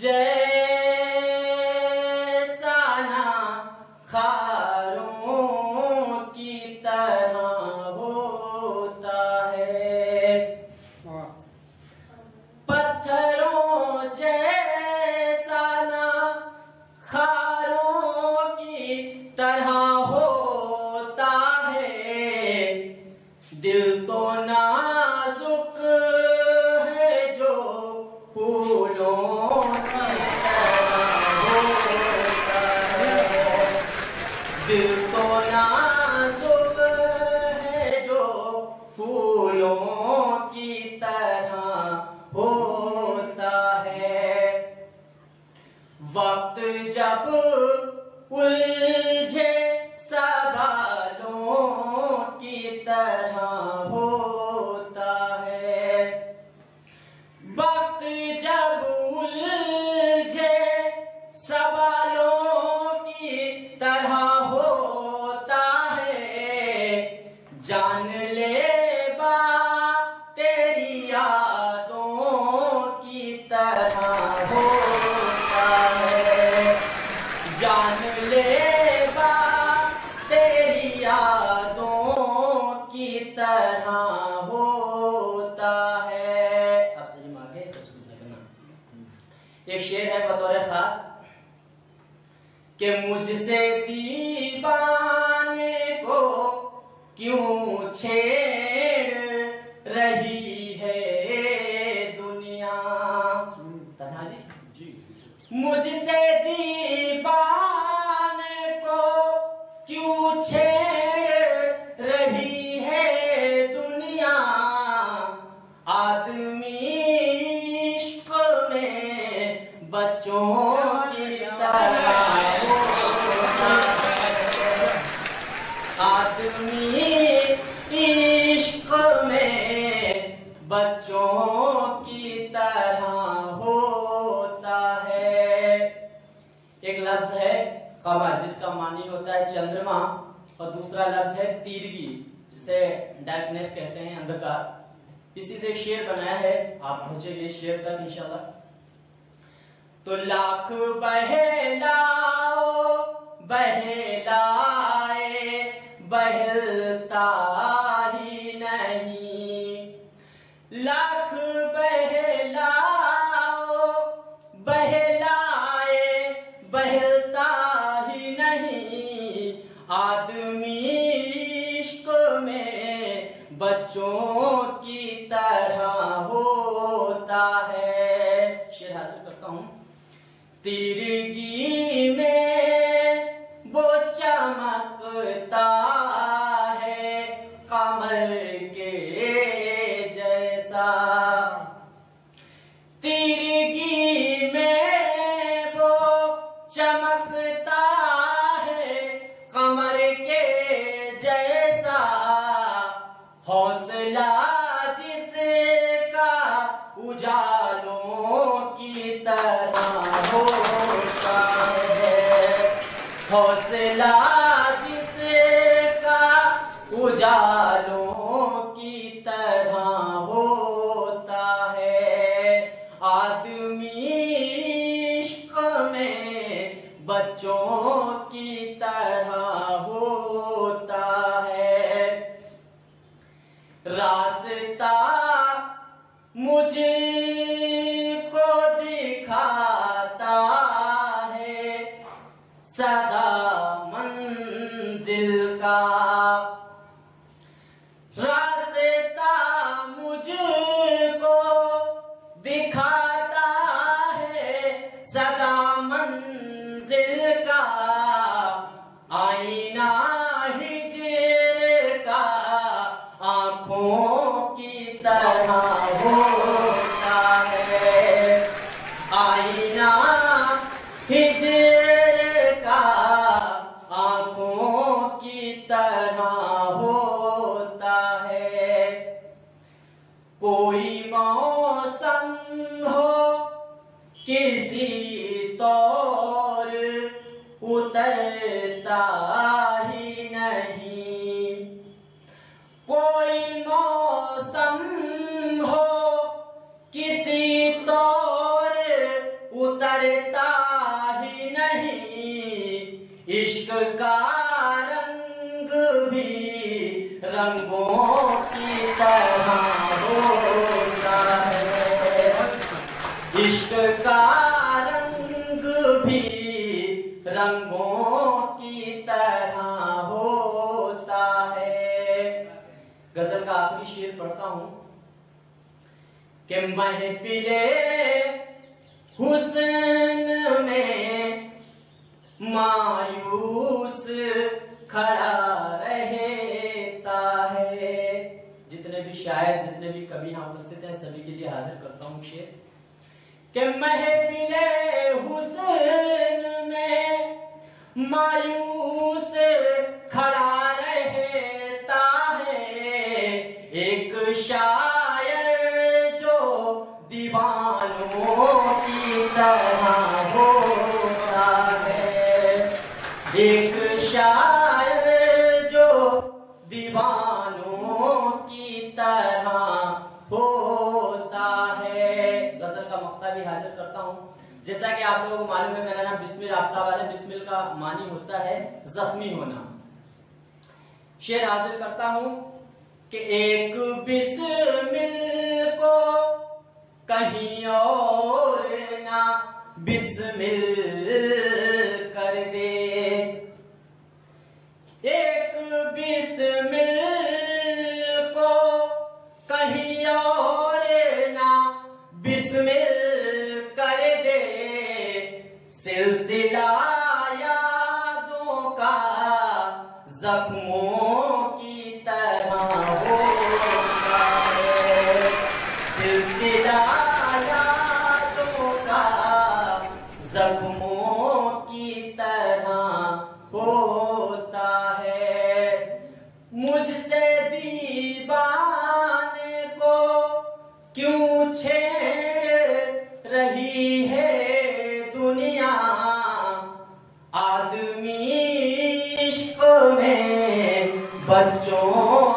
जैसा ना खारों की तरह होता है, पत्थरों जैसा ना खारों की तरह होता है, दिल तो नाजुक है जो फूलों की तरह होता है, दिल तो नाजुक है जो फूलों की तरह होता है। वक्त जब उलझे सवालों की तरह होता है, वक्त जब उलझे सवालों की तरह होता है, जान ले बा तेरी यादों की तरह होता है, जान ले बा तेरी यादों की तरह होता है। अब सही मांगे करना। एक शेर है बतौर खास कि मुझसे दीवाने को क्यों छेड़ रही है दुनिया। तन्हा जी, मुझसे दीवाने को क्यों छेड़ रही है दुनिया, आदमी इश्क में बच्चों की तरह होता है, आदमी इश्क में बच्चों की तरह होता है। एक लफ्ज है कमर जिसका मानी होता है चंद्रमा, और दूसरा लफ्ज है तीरगी जिसे डार्कनेस कहते हैं, अंधकार। इसी से शेर बनाया है, आप पहुंचेंगे शेर तक इंशाल्लाह। तो लाख बहलाओ बहलाए बहलता ही नहीं, लाख बहलाओ बहलाए बहलता ही नहीं, आदमी इश्क में बच्चों की तरह होता है। शेर हासिल करता हूं। तिरगी में वो चमकता है कमर के जैसा, तिरगी में वो चमकता है कमर के जैसा, हौसला जिसका उजालों की तरह होता है, हौसला जिसका उजालों की तरह होता है, आदमी इश्क में बच्चों की तरह होता है। रास्ता मुझको दिखाता है सदा मंजिल का, रास्ता मुझको दिखाता है सदा मंजिल का, आईना हिजर का आंखों की तरह होता है, आईना हिजर का आंखों की तरह होता है। कोई मौसम हो किसी तौर उतरता ही नहीं, कोई मौसम हो किसी तौर की तरह होता है। इश्क का रंग भी रंगों की तरह होता है। गजल का आखिरी शेर पढ़ता हूं कि महफिले हुस्न में मायूस खड़ा रहता है। जितने भी शायर, जितने भी कवि यहाँ उपस्थित हैं, सभी के लिए हाजिर करता हूँ शेर कि महफिले हुस्न में मायूस खड़ा रहता है। एक शायर जो दीवानों की तरह होता है। एक शायर जो दीवानों की तरह होता है। गजल का मक्ता भी हाजिर करता हूं। जैसा कि आप लोगों को मालूम है, मेरा नाम बिस्मिल आफ्ताब है। बिस्मिल का मानी होता है जख्मी होना। शेर हाजिर करता हूं कि एक बिस्मिल को कहीं और ना बिस्मिल कर दे। एक बिस्मिल को कहीं और ना बिस्मिल कर दे। सिलसिला यादों का जख्मों की तरह होता है। सिलसिला यादों का जख्मों की तरह होता है। मुझसे दीवाने को क्यों छेड़ रही है दुनिया। आदमी इश्क में बच्चों